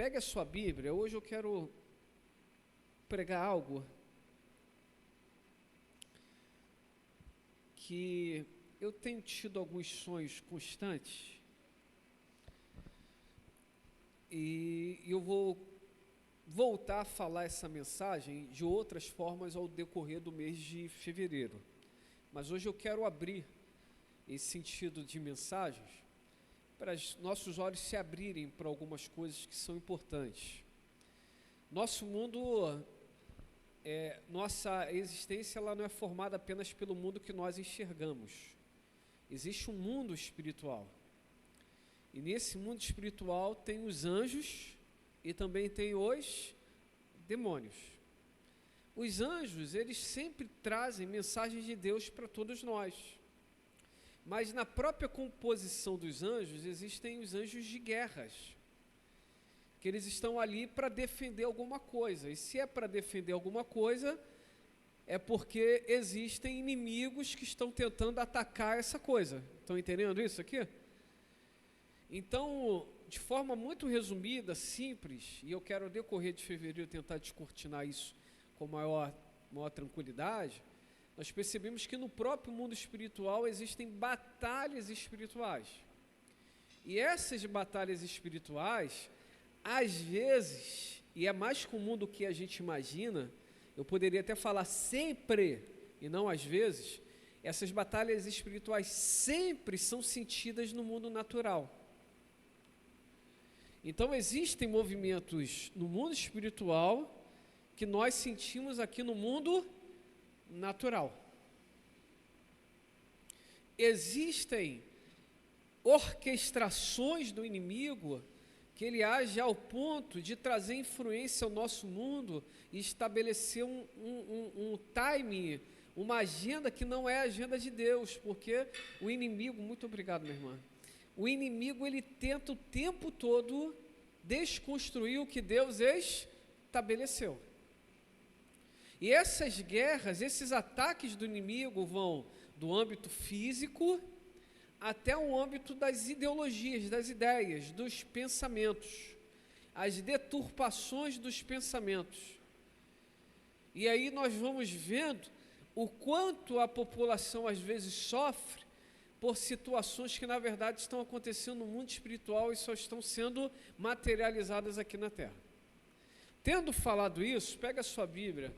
Pegue a sua Bíblia. Hoje eu quero pregar algo que eu tenho tido alguns sonhos constantes e eu vou voltar a falar essa mensagem de outras formas ao decorrer do mês de fevereiro. Mas hoje eu quero abrir esse sentido de mensagens para os nossos olhos se abrirem para algumas coisas que são importantes. Nosso mundo, nossa existência, ela não é formada apenas pelo mundo que nós enxergamos. Existe um mundo espiritual. E nesse mundo espiritual tem os anjos e também tem os demônios. Os anjos, eles sempre trazem mensagens de Deus para todos nós. Mas na própria composição dos anjos, existem os anjos de guerras, que eles estão ali para defender alguma coisa. E se é para defender alguma coisa, é porque existem inimigos que estão tentando atacar essa coisa. Estão entendendo isso aqui? Então, de forma muito resumida, simples, e eu quero, ao decorrer de fevereiro, tentar descortinar isso com maior tranquilidade, nós percebemos que no próprio mundo espiritual existem batalhas espirituais. E essas batalhas espirituais, às vezes, e é mais comum do que a gente imagina, eu poderia até falar sempre, e não às vezes, essas batalhas espirituais sempre são sentidas no mundo natural. Então existem movimentos no mundo espiritual que nós sentimos aqui no mundo natural. Existem orquestrações do inimigo que ele age ao ponto de trazer influência ao nosso mundo e estabelecer um time, uma agenda que não é a agenda de Deus, porque o inimigo, muito obrigado, minha irmã, o inimigo, ele tenta o tempo todo desconstruir o que Deus estabeleceu. E essas guerras, esses ataques do inimigo vão do âmbito físico até o âmbito das ideologias, das ideias, dos pensamentos, as deturpações dos pensamentos. E aí nós vamos vendo o quanto a população às vezes sofre por situações que na verdade estão acontecendo no mundo espiritual e só estão sendo materializadas aqui na terra. Tendo falado isso, pega a sua Bíblia,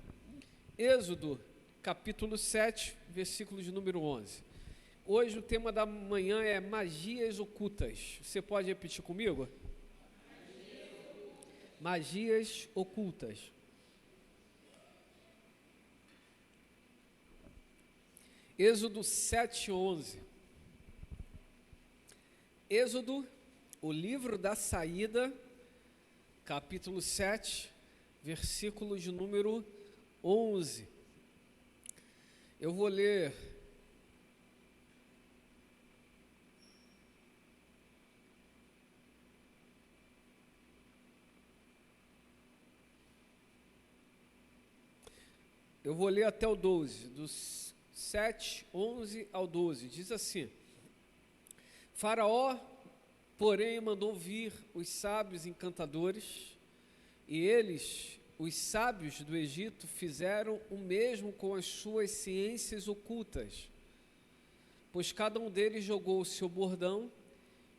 Êxodo, capítulo 7, versículo de número 11. Hoje o tema da manhã é magias ocultas. Você pode repetir comigo? Magias ocultas. Êxodo 7, 11. Êxodo, o livro da saída, capítulo 7, versículo de número 11. Eu vou ler até o 12, dos 7, 11 ao 12, diz assim: Faraó, porém, mandou vir os sábios encantadores, e eles, os sábios do Egito, fizeram o mesmo com as suas ciências ocultas, pois cada um deles jogou o seu bordão,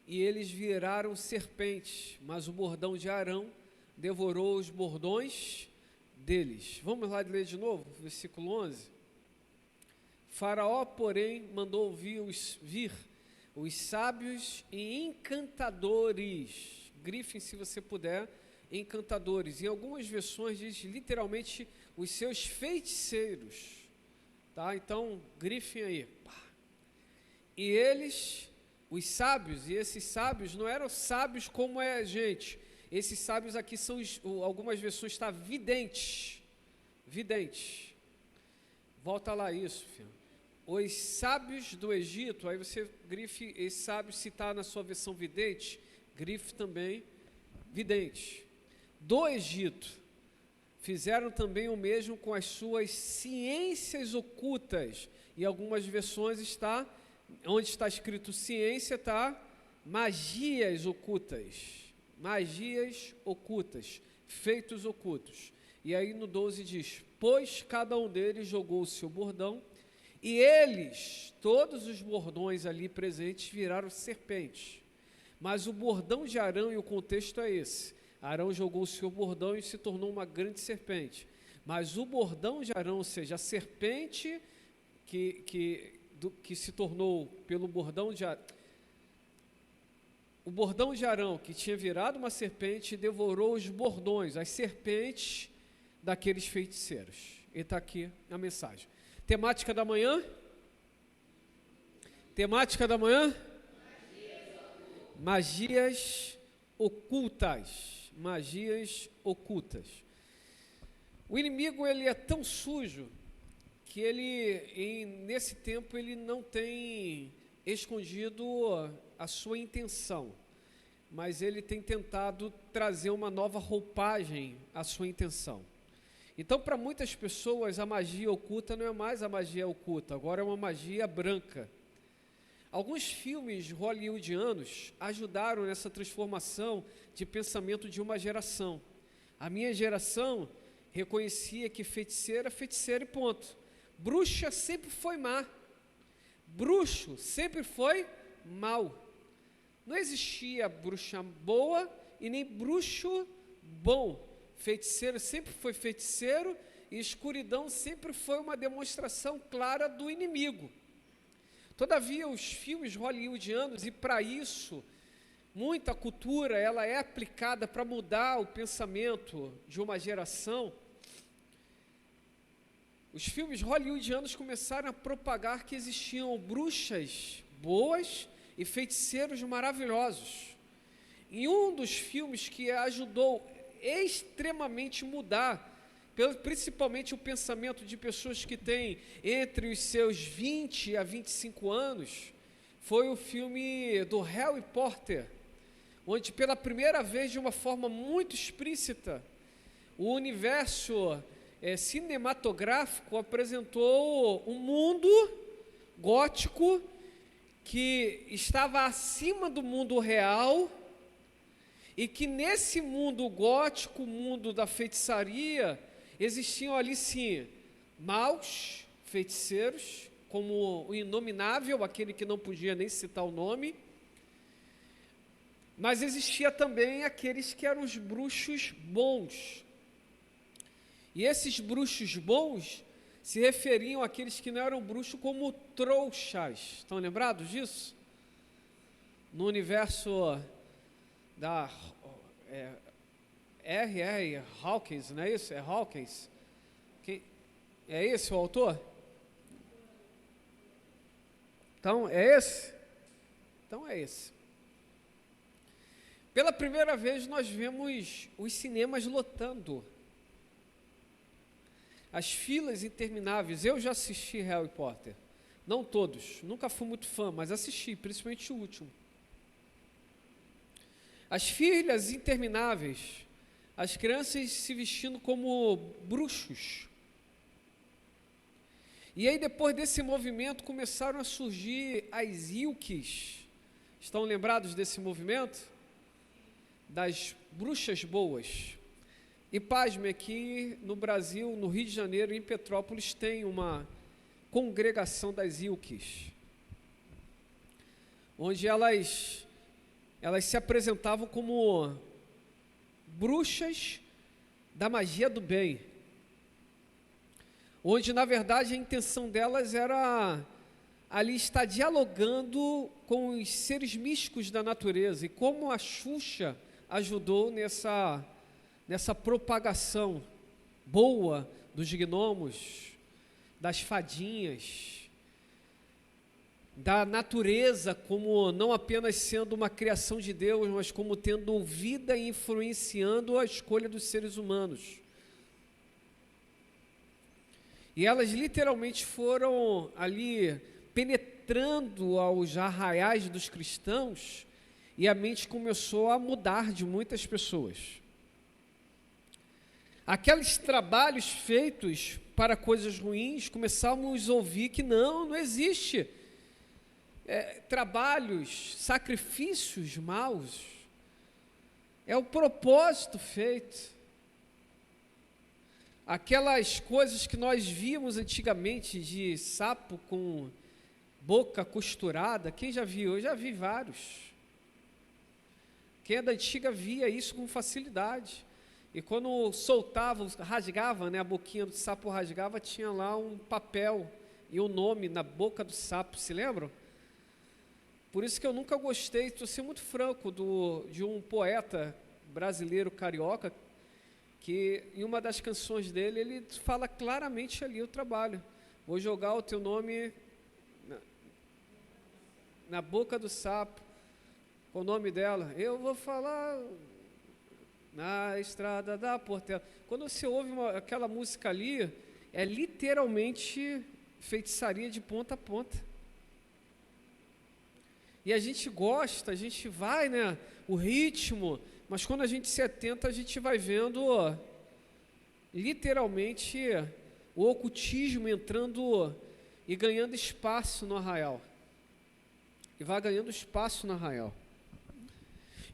e eles viraram serpentes, mas o bordão de Arão devorou os bordões deles. Vamos lá ler de novo, versículo 11. Faraó, porém, mandou vir os sábios e encantadores, grifem se você puder, encantadores. Em algumas versões diz literalmente os seus feiticeiros, tá? Então, grifem aí. E eles, os sábios, e esses sábios não eram sábios como é a gente. Esses sábios aqui são, algumas versões está videntes. Volta lá isso, filho. Os sábios do Egito, aí você grife esse sábio, se está na sua versão vidente, grife também vidente. Do Egito, fizeram também o mesmo com as suas ciências ocultas. Em algumas versões onde está escrito ciência, está magias ocultas. magias ocultas, feitos ocultos. E aí no 12 diz, pois cada um deles jogou o seu bordão, e eles, todos os bordões ali presentes, viraram serpentes. Mas o bordão de Arão, e o contexto é esse, Arão jogou o seu bordão e se tornou uma grande serpente. Mas o bordão de Arão, ou seja, a serpente que se tornou pelo bordão de Arão, o bordão de Arão, que tinha virado uma serpente, devorou os bordões, as serpentes daqueles feiticeiros. E está aqui a mensagem. Temática da manhã? Temática da manhã? Magias ocultas. Magias ocultas. O inimigo, ele é tão sujo que nesse tempo ele não tem escondido a sua intenção, mas ele tem tentado trazer uma nova roupagem à sua intenção. Então, para muitas pessoas, a magia oculta não é mais a magia oculta, agora é uma magia branca. Alguns filmes hollywoodianos ajudaram nessa transformação de pensamento de uma geração. A minha geração reconhecia que feiticeira é feiticeira e ponto. Bruxa sempre foi má. Bruxo sempre foi mau. Não existia bruxa boa e nem bruxo bom. Feiticeiro sempre foi feiticeiro e escuridão sempre foi uma demonstração clara do inimigo. Todavia, os filmes hollywoodianos, e para isso, muita cultura ela é aplicada para mudar o pensamento de uma geração. Os filmes hollywoodianos começaram a propagar que existiam bruxas boas e feiticeiros maravilhosos. Em um dos filmes que ajudou extremamente mudar, principalmente o pensamento de pessoas que têm entre os seus 20 a 25 anos, foi o filme do Harry Potter, onde pela primeira vez, de uma forma muito explícita, o universo cinematográfico apresentou um mundo gótico que estava acima do mundo real, e que nesse mundo gótico, mundo da feitiçaria, existiam ali sim, maus feiticeiros, como o inominável, aquele que não podia nem citar o nome, mas existia também aqueles que eram os bruxos bons. E esses bruxos bons se referiam àqueles que não eram bruxos como trouxas. Estão lembrados disso? No universo da R.R. Hawkins, não é isso? É Hawkins? É esse o autor? Então, é esse? Então, é esse. Pela primeira vez, nós vemos os cinemas lotando. As filas intermináveis. Eu já assisti Harry Potter. Não todos, nunca fui muito fã, mas assisti, principalmente o último. As filas intermináveis, as crianças se vestindo como bruxos. E aí, depois desse movimento, começaram a surgir as ilques. Estão lembrados desse movimento? Das bruxas boas. E pasme, aqui no Brasil, no Rio de Janeiro, em Petrópolis, tem uma congregação das ilques, onde elas se apresentavam como bruxas da magia do bem, onde na verdade a intenção delas era ali estar dialogando com os seres místicos da natureza, e como a Xuxa ajudou nessa propagação boa dos gnomos, das fadinhas, da natureza, como não apenas sendo uma criação de Deus, mas como tendo vida e influenciando a escolha dos seres humanos. E elas literalmente foram ali penetrando aos arraiais dos cristãos, e a mente começou a mudar de muitas pessoas. Aqueles trabalhos feitos para coisas ruins, começamos a ouvir que não existe trabalhos, sacrifícios maus. É o propósito feito. Aquelas coisas que nós víamos antigamente de sapo com boca costurada, quem já viu? Eu já vi vários. Quem é da antiga via isso com facilidade. E quando soltava, rasgava, né, a boquinha do sapo rasgava, tinha lá um papel e um nome na boca do sapo, se lembram? Por isso que eu nunca gostei, estou sendo muito franco, de um poeta brasileiro carioca, que em uma das canções dele, ele fala claramente ali o trabalho. Vou jogar o teu nome na boca do sapo. Qual o nome dela? Eu vou falar na estrada da Portela. Quando você ouve aquela música ali, é literalmente feitiçaria de ponta a ponta. E a gente gosta, a gente vai, né, o ritmo, mas quando a gente se atenta, a gente vai vendo literalmente o ocultismo entrando e ganhando espaço no arraial. E vai ganhando espaço no arraial.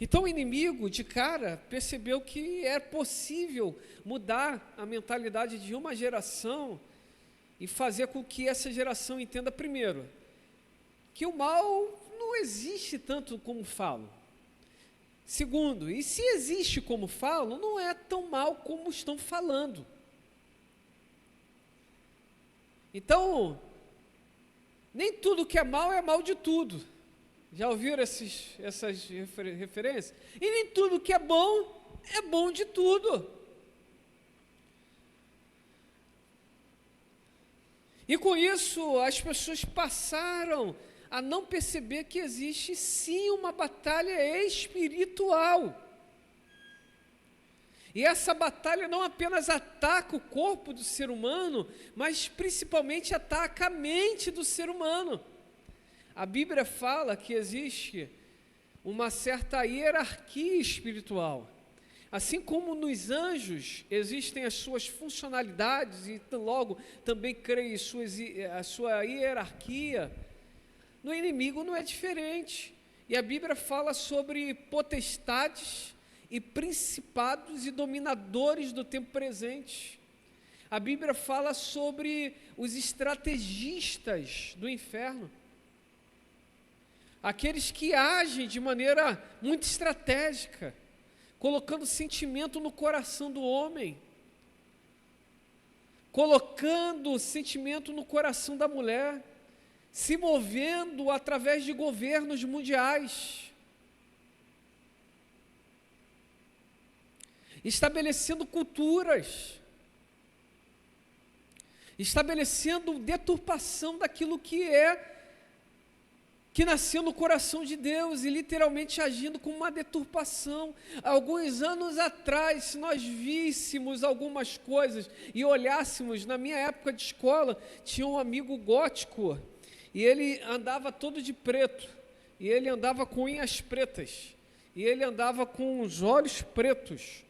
Então o inimigo, de cara, percebeu que é possível mudar a mentalidade de uma geração e fazer com que essa geração entenda, primeiro, que o mal não existe tanto como falam. Segundo, e se existe como falam, não é tão mal como estão falando. Então, nem tudo que é mal de tudo. Já ouviram essas referências? E nem tudo que é bom de tudo. E com isso, as pessoas passaram a não perceber que existe sim uma batalha espiritual. E essa batalha não apenas ataca o corpo do ser humano, mas principalmente ataca a mente do ser humano. A Bíblia fala que existe uma certa hierarquia espiritual. Assim como nos anjos existem as suas funcionalidades e logo também creio a sua hierarquia, no inimigo não é diferente. E a Bíblia fala sobre potestades e principados e dominadores do tempo presente. A Bíblia fala sobre os estrategistas do inferno. Aqueles que agem de maneira muito estratégica, colocando sentimento no coração do homem, colocando sentimento no coração da mulher, se movendo através de governos mundiais, estabelecendo culturas, estabelecendo deturpação daquilo que nasceu no coração de Deus e literalmente agindo com uma deturpação. Alguns anos atrás, se nós víssemos algumas coisas e olhássemos, na minha época de escola, tinha um amigo gótico e ele andava todo de preto, e ele andava com unhas pretas, e ele andava com os olhos pretos,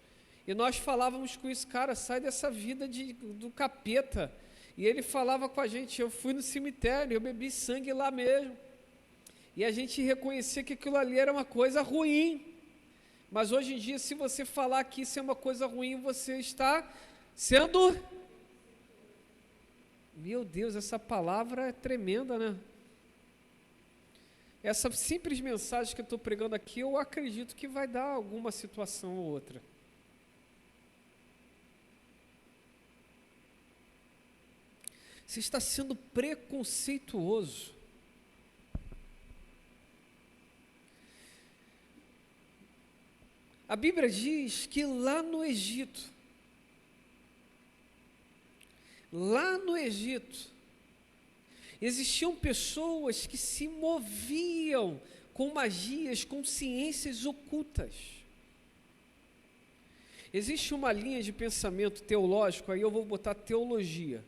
e nós falávamos com isso, cara, sai dessa vida do capeta. E ele falava com a gente, eu fui no cemitério, eu bebi sangue lá mesmo. E a gente reconhecia que aquilo ali era uma coisa ruim. Mas hoje em dia, se você falar que isso é uma coisa ruim, você está sendo... Meu Deus, essa palavra é tremenda, né? Essa simples mensagem que eu estou pregando aqui, eu acredito que vai dar alguma situação ou outra. Você está sendo preconceituoso. A Bíblia diz que lá no Egito, existiam pessoas que se moviam com magias, com ciências ocultas. Existe uma linha de pensamento teológico, aí eu vou botar teologia,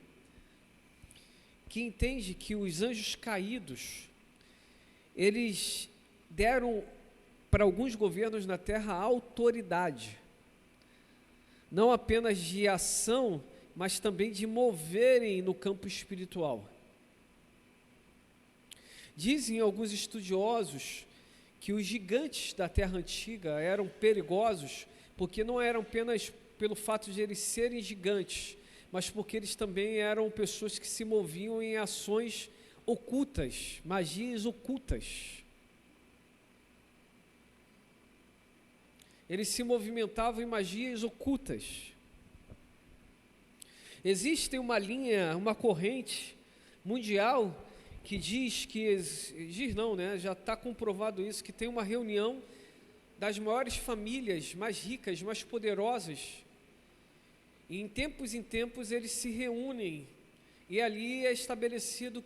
que entende que os anjos caídos, eles deram para alguns governos na terra autoridade, não apenas de ação, mas também de moverem no campo espiritual. Dizem alguns estudiosos que os gigantes da Terra Antiga eram perigosos, porque não eram apenas pelo fato de eles serem gigantes, mas porque eles também eram pessoas que se moviam em ações ocultas, magias ocultas. Eles se movimentavam em magias ocultas. Existe uma linha, uma corrente mundial que já está comprovado isso, que tem uma reunião das maiores famílias, mais ricas, mais poderosas, e em tempos eles se reúnem, e ali é estabelecido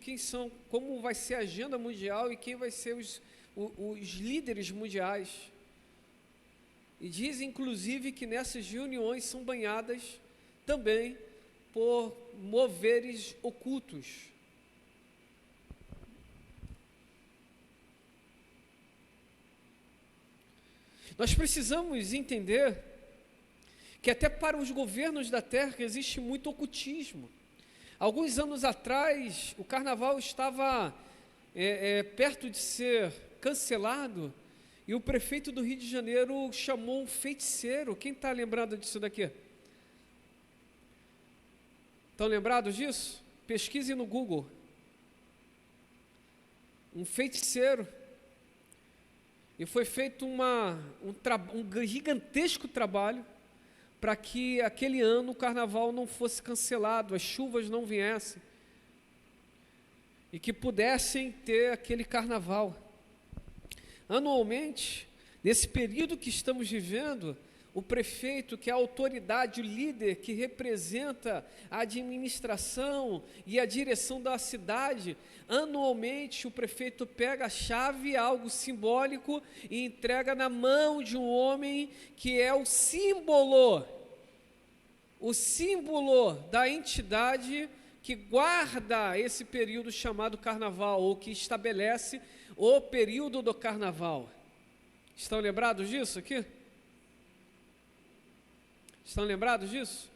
como vai ser a agenda mundial e quem vai ser os líderes mundiais. E diz, inclusive, que nessas reuniões são banhadas também por moveres ocultos. Nós precisamos entender que até para os governos da Terra existe muito ocultismo. Alguns anos atrás, o carnaval estava perto de ser cancelado, e o prefeito do Rio de Janeiro chamou um feiticeiro. Quem está lembrado disso daqui? Estão lembrados disso? Pesquise no Google. Um feiticeiro. E foi feito um gigantesco trabalho para que aquele ano o carnaval não fosse cancelado, as chuvas não viessem, e que pudessem ter aquele carnaval. Anualmente, nesse período que estamos vivendo, o prefeito, que é a autoridade, o líder que representa a administração e a direção da cidade, anualmente o prefeito pega a chave, algo simbólico, e entrega na mão de um homem que é o símbolo da entidade que guarda esse período chamado carnaval, ou que estabelece o período do carnaval. Estão lembrados disso aqui? Estão lembrados disso?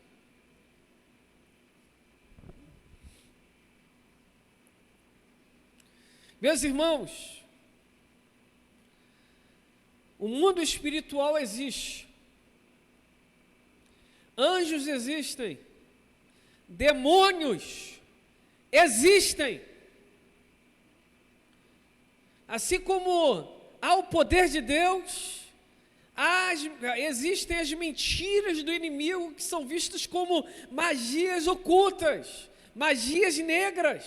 Meus irmãos, o mundo espiritual existe, anjos existem, demônios existem, assim como há o poder de Deus, existem as mentiras do inimigo, que são vistas como magias ocultas, magias negras.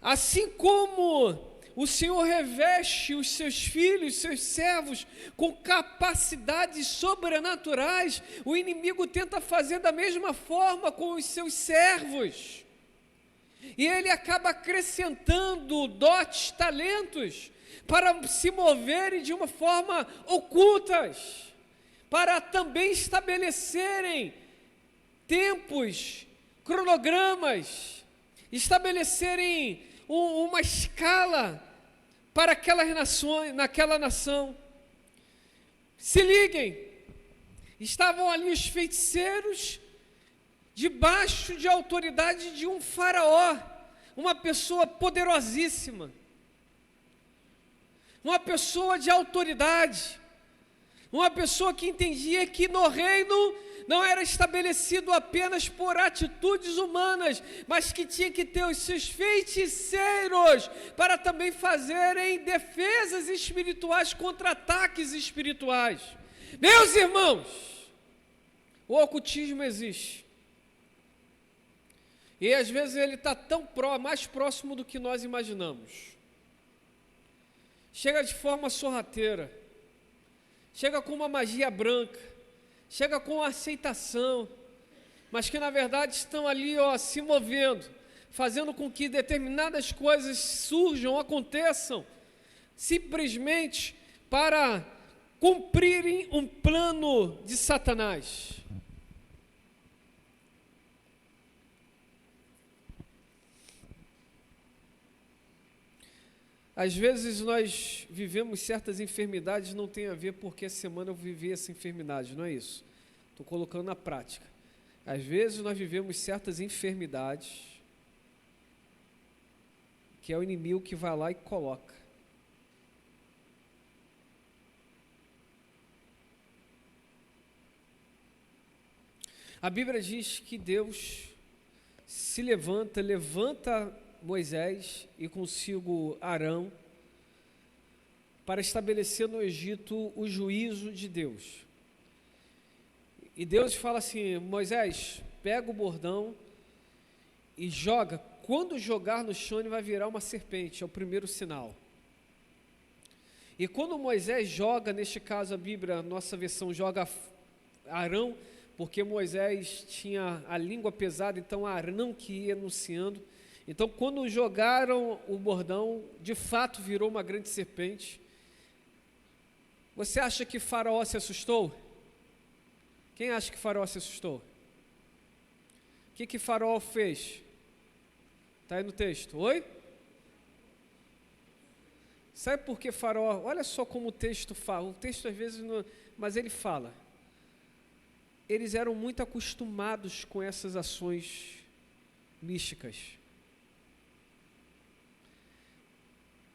Assim como o Senhor reveste os seus filhos, seus servos, com capacidades sobrenaturais, o inimigo tenta fazer da mesma forma com os seus servos. E ele acaba acrescentando dotes, talentos, para se moverem de uma forma ocultas, para também estabelecerem tempos, cronogramas, estabelecerem uma escala para aquelas nações, naquela nação. Se liguem, estavam ali os feiticeiros, debaixo de autoridade de um faraó, uma pessoa poderosíssima, uma pessoa de autoridade, uma pessoa que entendia que no reino não era estabelecido apenas por atitudes humanas, mas que tinha que ter os seus feiticeiros para também fazerem defesas espirituais contra ataques espirituais. Meus irmãos, o ocultismo existe. E às vezes ele está mais próximo do que nós imaginamos. Chega de forma sorrateira, chega com uma magia branca, chega com aceitação, mas que na verdade estão ali se movendo, fazendo com que determinadas coisas surjam, aconteçam, simplesmente para cumprirem um plano de Satanás. Às vezes nós vivemos certas enfermidades, não tem a ver porque essa semana eu vivi essa enfermidade, não é isso. Estou colocando na prática. Às vezes nós vivemos certas enfermidades, que é o inimigo que vai lá e coloca. A Bíblia diz que Deus se levanta Moisés e consigo Arão para estabelecer no Egito o juízo de Deus. E Deus fala assim: Moisés, pega o bordão e joga. Quando jogar no chão, ele vai virar uma serpente, é o primeiro sinal. E quando Moisés joga, neste caso a Bíblia, nossa versão, joga Arão, porque Moisés tinha a língua pesada, então Arão que ia anunciando. Então, quando jogaram o bordão, de fato virou uma grande serpente. Você acha que Faraó se assustou? Quem acha que Faraó se assustou? O que Faraó fez? Está aí no texto. Oi? Sabe por que Faraó? Olha só como o texto fala. O texto às vezes não, mas ele fala. Eles eram muito acostumados com essas ações místicas.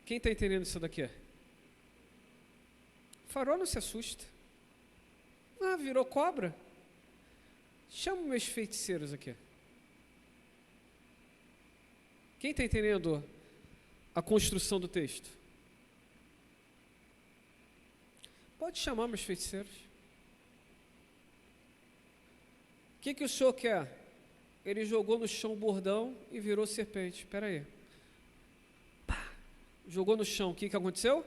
Quem está entendendo isso daqui? Faraó não se assusta. Ah, virou cobra? Chama meus feiticeiros aqui. Quem está entendendo a construção do texto? Pode chamar meus feiticeiros. O que o senhor quer? Ele jogou no chão o bordão e virou serpente. Espera aí. Pá! Jogou no chão, o que aconteceu?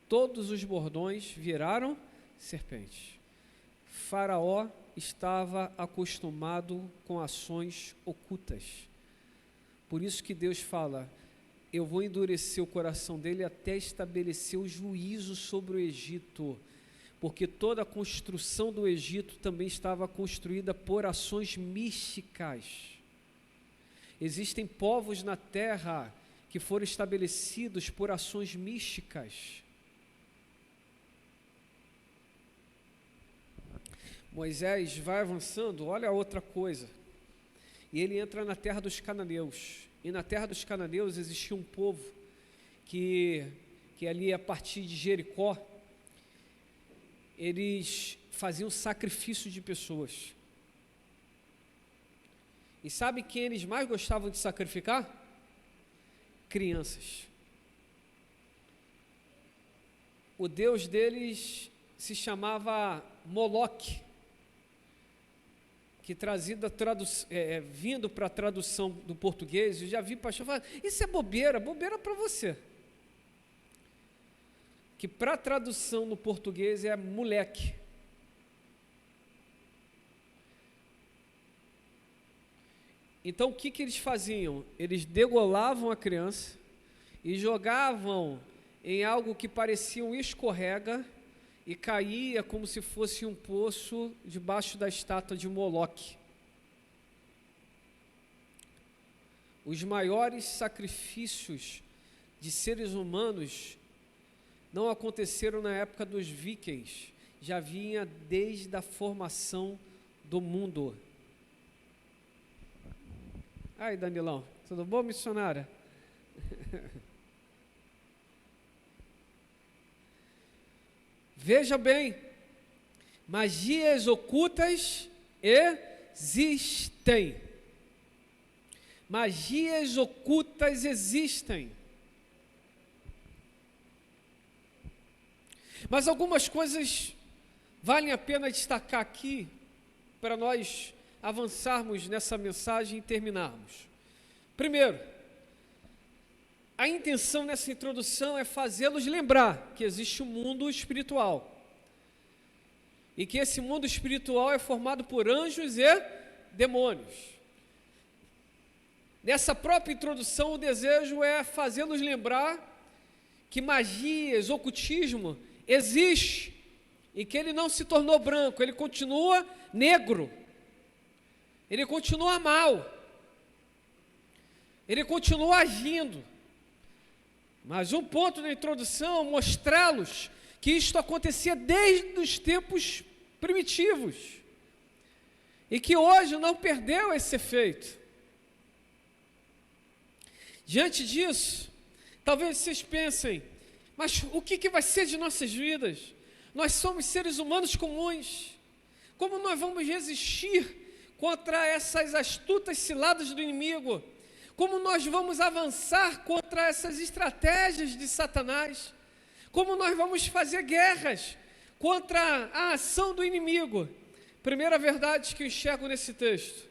Todos os bordões viraram serpentes. Faraó estava acostumado com ações ocultas. Por isso que Deus fala: eu vou endurecer o coração dele até estabelecer o juízo sobre o Egito, porque toda a construção do Egito também estava construída por ações místicas. Existem povos na terra que foram estabelecidos por ações místicas. Moisés vai avançando, olha a outra coisa, e ele entra na terra dos cananeus, e na terra dos cananeus existia um povo que ali a partir de Jericó, eles faziam sacrifício de pessoas. E sabe quem eles mais gostavam de sacrificar? Crianças. O deus deles se chamava Moloque, que vindo para a tradução do português, eu já vi pastor falar, isso é bobeira para você. Que para a tradução no português é moleque. Então o que eles faziam? Eles degolavam a criança e jogavam em algo que parecia um escorrega e caía como se fosse um poço debaixo da estátua de Moloque. Os maiores sacrifícios de seres humanos não aconteceram na época dos vikings, já vinha desde a formação do mundo. Aí, Danilão, tudo bom, missionária? Veja bem, magias ocultas existem. Magias ocultas existem. Mas algumas coisas valem a pena destacar aqui, para nós avançarmos nessa mensagem e terminarmos. Primeiro, a intenção nessa introdução é fazê-los lembrar que existe um mundo espiritual e que esse mundo espiritual é formado por anjos e demônios. Nessa própria introdução, o desejo é fazê-los lembrar que magias, ocultismo existe e que ele não se tornou branco, ele continua negro, ele continua mal, ele continua agindo. Mas um ponto na introdução, mostrá-los que isto acontecia desde os tempos primitivos e que hoje não perdeu esse efeito. Diante disso, talvez vocês pensem, mas o que vai ser de nossas vidas? Nós somos seres humanos comuns. Como nós vamos resistir contra essas astutas ciladas do inimigo? Como nós vamos avançar contra essas estratégias de Satanás? Como nós vamos fazer guerras contra a ação do inimigo? Primeira verdade que eu enxergo nesse texto: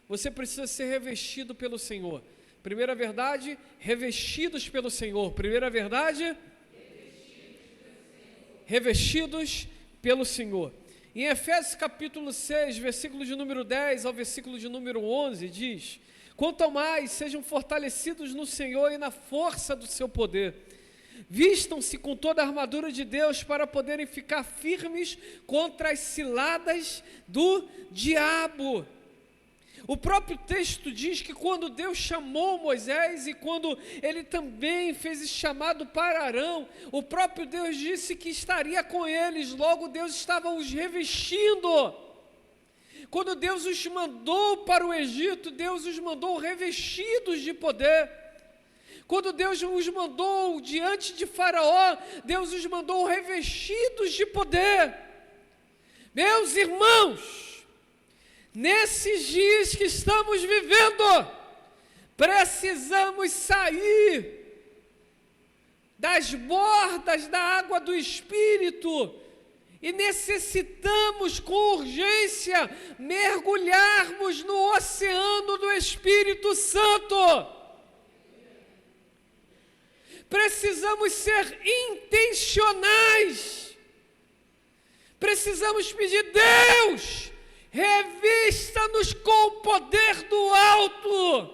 você precisa ser revestido pelo Senhor. Primeira verdade, revestidos pelo Senhor. Primeira verdade, revestidos pelo Senhor. Em Efésios capítulo 6, versículo de número 10 ao versículo de número 11, diz: quanto ao mais, sejam fortalecidos no Senhor e na força do seu poder. Vistam-se com toda a armadura de Deus para poderem ficar firmes contra as ciladas do diabo. O próprio texto diz que quando Deus chamou Moisés e quando ele também fez esse chamado para Arão, o próprio Deus disse que estaria com eles, logo Deus estava os revestindo. Quando Deus os mandou para o Egito, Deus os mandou revestidos de poder. Quando Deus os mandou diante de Faraó, Deus os mandou revestidos de poder. Meus irmãos, nesses dias que estamos vivendo, precisamos sair das bordas da água do Espírito e necessitamos com urgência mergulharmos no oceano do Espírito Santo. Precisamos ser intencionais. Precisamos pedir: Deus, revista-nos com o poder do alto,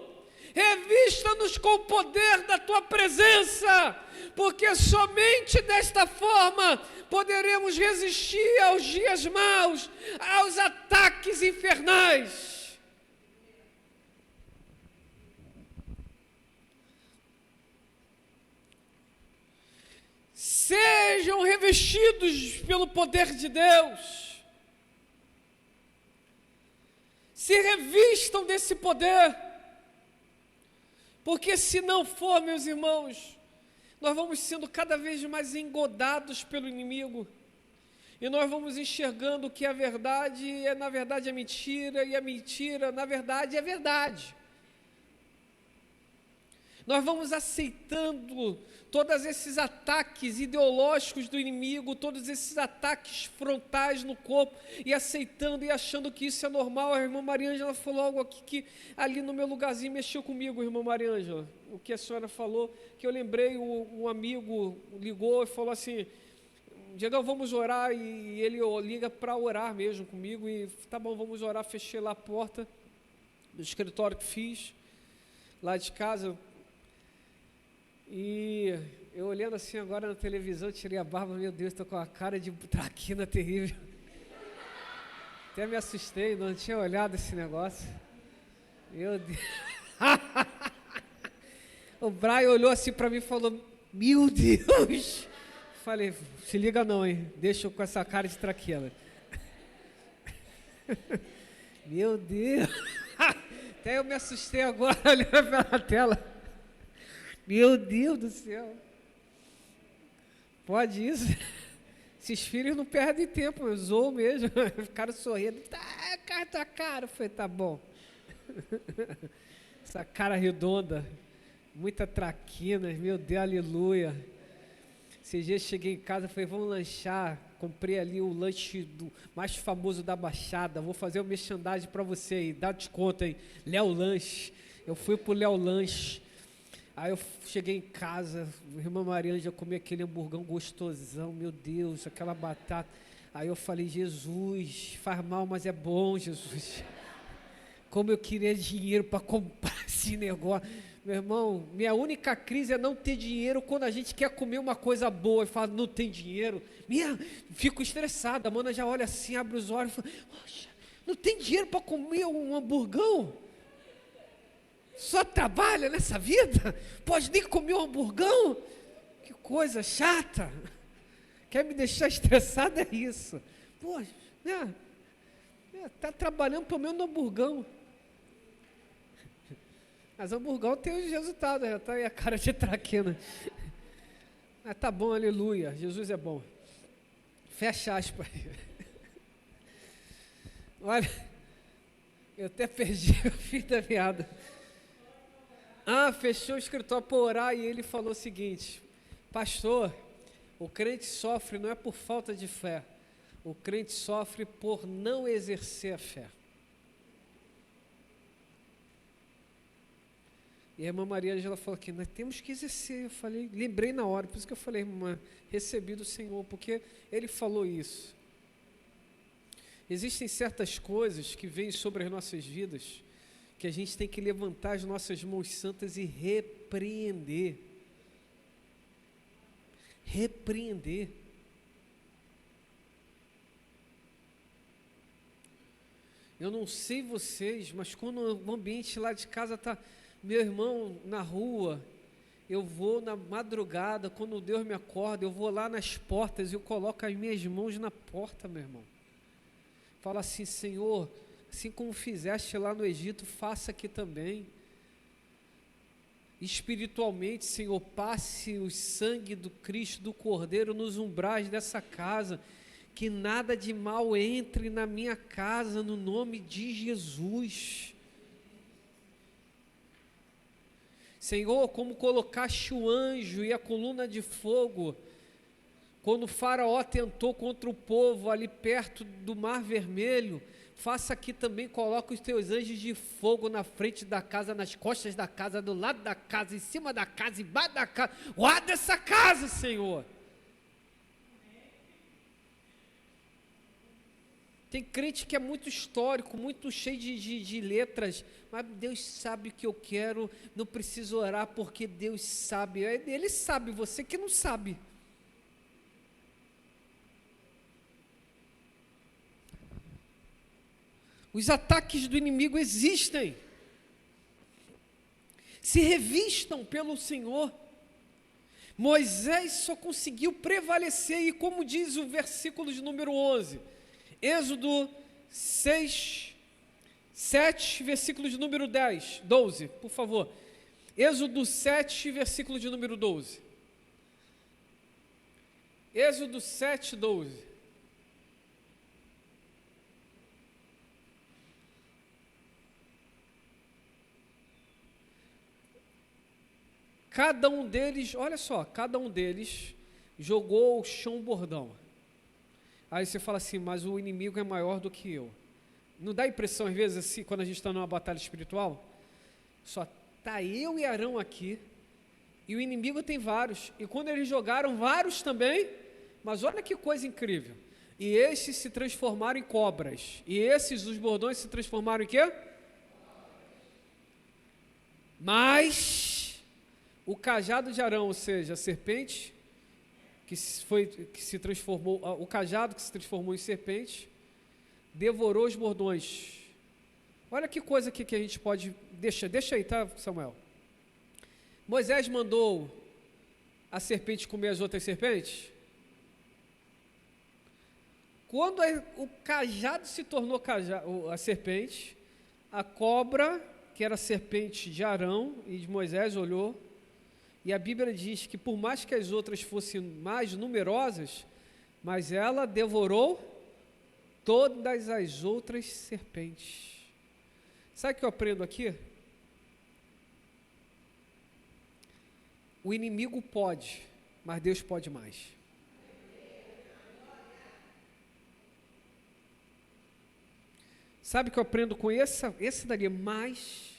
revista-nos com o poder da Tua presença, porque somente desta forma poderemos resistir aos dias maus, aos ataques infernais. Sejam revestidos pelo poder de Deus. Se revistam desse poder. Porque se não for, meus irmãos, nós vamos sendo cada vez mais engodados pelo inimigo. E nós vamos enxergando que a verdade na verdade, é mentira, e a mentira, na verdade, é verdade. Nós vamos aceitando todos esses ataques ideológicos do inimigo, todos esses ataques frontais no corpo, e aceitando e achando que isso é normal. A irmã Mariângela falou algo aqui que ali no meu lugarzinho mexeu comigo, irmã Mariângela. O que a senhora falou, que eu lembrei, um amigo ligou e falou assim: Diego, vamos orar, e ele liga para orar mesmo comigo, e tá bom, vamos orar. Fechei lá a porta do escritório que fiz, lá de casa. E eu olhando assim agora na televisão, tirei a barba, meu Deus, estou com a cara de traquina terrível. Até me assustei, não tinha olhado esse negócio. Meu Deus. O Brian olhou assim para mim e falou: meu Deus. Falei: se liga não, hein, deixa eu com essa cara de traquina. Meu Deus. Até eu me assustei agora olhando pela tela. Meu Deus do céu. Pode isso? Esses filhos não perdem tempo, eu zoo mesmo. Ficaram sorrindo. Tá cara. Eu falei: tá bom. Essa cara redonda, muita traquina, meu Deus, aleluia. Esses dias cheguei em casa, falei: vamos lanchar. Comprei ali o lanche mais famoso da Baixada. Vou fazer o merchandising para você aí, dá desconto aí. Léo Lanche. Eu fui pro Léo Lanche. Aí eu cheguei em casa, a irmã Mariângela comi aquele hamburgão gostosão, meu Deus, aquela batata. Aí eu falei: Jesus, faz mal, mas é bom, Jesus. Como eu queria dinheiro para comprar esse negócio. Meu irmão, minha única crise é não ter dinheiro quando a gente quer comer uma coisa boa e fala: não tem dinheiro. Fico estressado, a mana já olha assim, abre os olhos e fala: poxa, não tem dinheiro para comer um hamburgão? Só trabalha nessa vida? Pode nem comer um hamburgão? Que coisa chata. Quer me deixar estressado, é isso. Poxa, tá trabalhando pelo menos no hamburgão. Mas hamburgão tem os resultados, já tá aí a cara de traquina. Mas tá bom, aleluia, Jesus é bom. Fecha aspas. Olha, eu até perdi o fio da meada. Fechou o escritório para orar e ele falou o seguinte: pastor, o crente sofre não é por falta de fé, o crente sofre por não exercer a fé. E a irmã Maria Angela falou que nós temos que exercer. Eu falei, lembrei na hora, por isso que eu falei, irmã, recebi do Senhor, porque ele falou isso. Existem certas coisas que vêm sobre as nossas vidas, que a gente tem que levantar as nossas mãos santas e repreender. Repreender. Eu não sei vocês, mas quando o ambiente lá de casa está, meu irmão, na rua, eu vou na madrugada, quando Deus me acorda, eu vou lá nas portas e eu coloco as minhas mãos na porta, meu irmão. Fala assim, Senhor, assim como fizeste lá no Egito, faça aqui também. Espiritualmente, Senhor, passe o sangue do Cristo, do Cordeiro, nos umbrais dessa casa, que nada de mal entre na minha casa, no nome de Jesus. Senhor, como colocaste o anjo e a coluna de fogo, quando o faraó tentou contra o povo ali perto do Mar Vermelho, faça aqui também, coloca os teus anjos de fogo na frente da casa, nas costas da casa, do lado da casa, em cima da casa, embaixo da casa, guarda essa casa, Senhor. Tem crente que é muito histórico, muito cheio de letras, mas Deus sabe o que eu quero, não preciso orar porque Deus sabe. Ele sabe, você que não sabe. Os ataques do inimigo existem. Se revistam pelo Senhor. Moisés só conseguiu prevalecer, e como diz o versículo de número 11, Êxodo 6, 7, versículo de número 12, por favor. Êxodo 7, versículo de número 12. Êxodo 7, 12. Cada um deles, olha só, cada um deles jogou o chão bordão. Aí você fala assim, mas o inimigo é maior do que eu. Não dá impressão às vezes assim, quando a gente está numa batalha espiritual? Só está eu e Arão aqui, e o inimigo tem vários. E quando eles jogaram, vários também, mas olha que coisa incrível. E esses se transformaram em cobras. E esses, os bordões, se transformaram em quê? Mas o cajado de Arão, ou seja, a serpente, que se transformou, o cajado que se transformou em serpente, devorou os bordões. Olha que coisa aqui que a gente pode, deixa aí, tá, Samuel? Moisés mandou a serpente comer as outras serpentes. Quando o cajado se tornou a serpente, a cobra, que era a serpente de Arão e de Moisés, olhou, e a Bíblia diz que por mais que as outras fossem mais numerosas, mas ela devorou todas as outras serpentes. Sabe o que eu aprendo aqui? O inimigo pode, mas Deus pode mais. Sabe o que eu aprendo com esse dali? Mas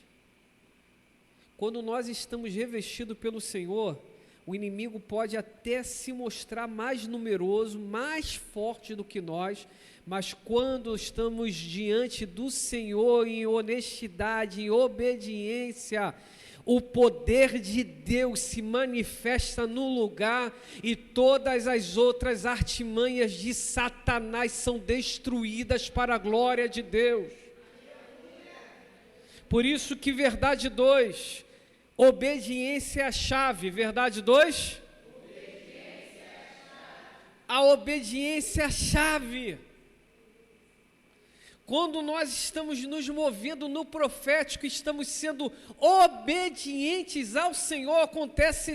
quando nós estamos revestidos pelo Senhor, o inimigo pode até se mostrar mais numeroso, mais forte do que nós, mas quando estamos diante do Senhor em honestidade, em obediência, o poder de Deus se manifesta no lugar e todas as outras artimanhas de Satanás são destruídas para a glória de Deus. Por isso que verdade 2, obediência é a chave. Verdade 2? A obediência é a chave. Quando nós estamos nos movendo no profético, estamos sendo obedientes ao Senhor, acontece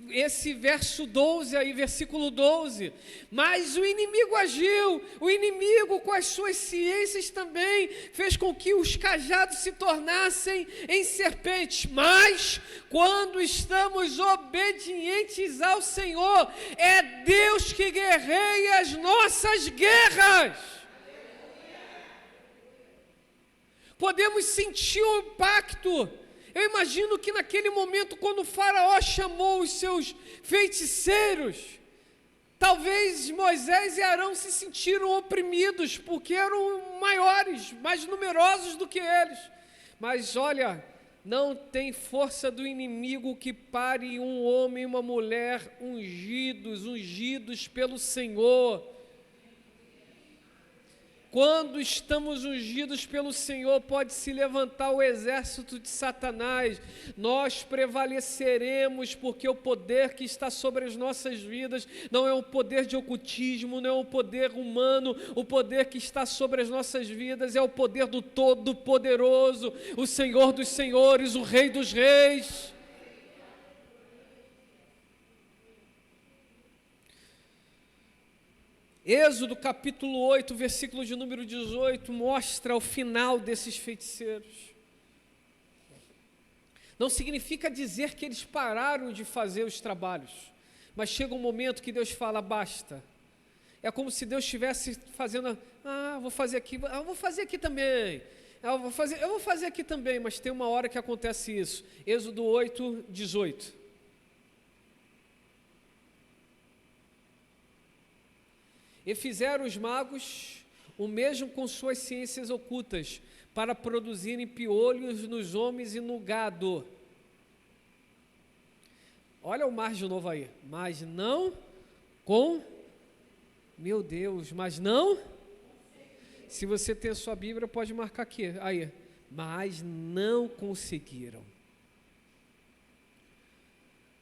esse verso 12 aí, versículo 12. Mas o inimigo agiu, o inimigo com as suas ciências também fez com que os cajados se tornassem em serpentes. Mas quando estamos obedientes ao Senhor, é Deus que guerreia as nossas guerras. Podemos sentir o impacto. Eu imagino que naquele momento, quando o faraó chamou os seus feiticeiros, talvez Moisés e Arão se sentiram oprimidos, porque eram maiores, mais numerosos do que eles. Mas olha, não tem força do inimigo que pare um homem e uma mulher ungidos pelo Senhor. Quando estamos ungidos pelo Senhor, pode se levantar o exército de Satanás, nós prevaleceremos, porque o poder que está sobre as nossas vidas não é um poder de ocultismo, não é um poder humano, o poder que está sobre as nossas vidas é o poder do Todo-Poderoso, o Senhor dos Senhores, o Rei dos Reis. Êxodo capítulo 8, versículo de número 18, mostra o final desses feiticeiros. Não significa dizer que eles pararam de fazer os trabalhos, mas chega um momento que Deus fala, basta. É como se Deus estivesse fazendo, vou fazer aqui, vou fazer aqui também, eu vou fazer aqui também, mas tem uma hora que acontece isso. Êxodo 8, 18. E fizeram os magos o mesmo com suas ciências ocultas, para produzirem piolhos nos homens e no gado. Olha o mar de novo aí. Mas não com... Meu Deus, mas não... Se você tem a sua Bíblia, pode marcar aqui. Aí. Mas não conseguiram.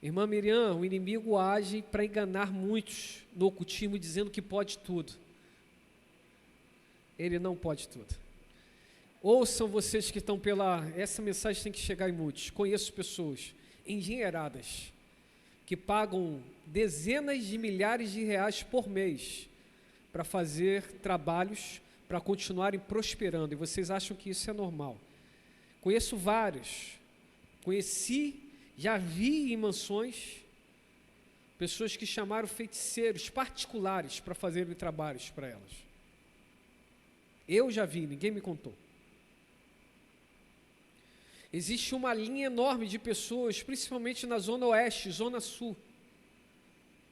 Irmã Miriam, o inimigo age para enganar muitos no ocultismo, dizendo que pode tudo. Ele não pode tudo. Ouçam vocês que estão essa mensagem tem que chegar em muitos. Conheço pessoas engenheiradas que pagam dezenas de milhares de reais por mês para fazer trabalhos, para continuarem prosperando. E vocês acham que isso é normal. Conheço vários. Já vi em mansões pessoas que chamaram feiticeiros particulares para fazerem trabalhos para elas. Eu já vi, ninguém me contou. Existe uma linha enorme de pessoas, principalmente na zona oeste, zona sul.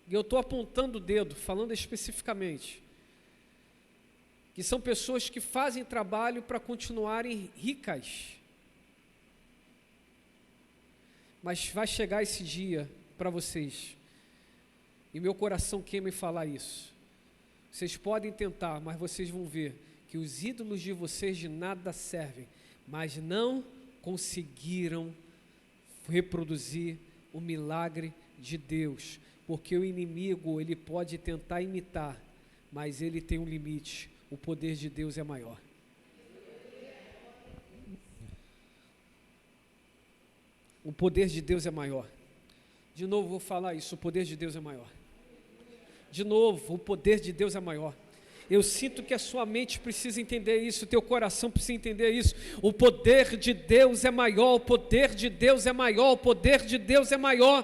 E eu estou apontando o dedo, falando especificamente. Que são pessoas que fazem trabalho para continuarem ricas. Mas vai chegar esse dia para vocês, e meu coração queima em falar isso. Vocês podem tentar, mas vocês vão ver que os ídolos de vocês de nada servem, mas não conseguiram reproduzir o milagre de Deus, porque o inimigo, ele pode tentar imitar, mas ele tem um limite, o poder de Deus é maior. O poder de Deus é maior. De novo vou falar isso, o poder de Deus é maior. De novo, o poder de Deus é maior. Eu sinto que a sua mente precisa entender isso, o teu coração precisa entender isso. O poder de Deus é maior, o poder de Deus é maior, o poder de Deus é maior.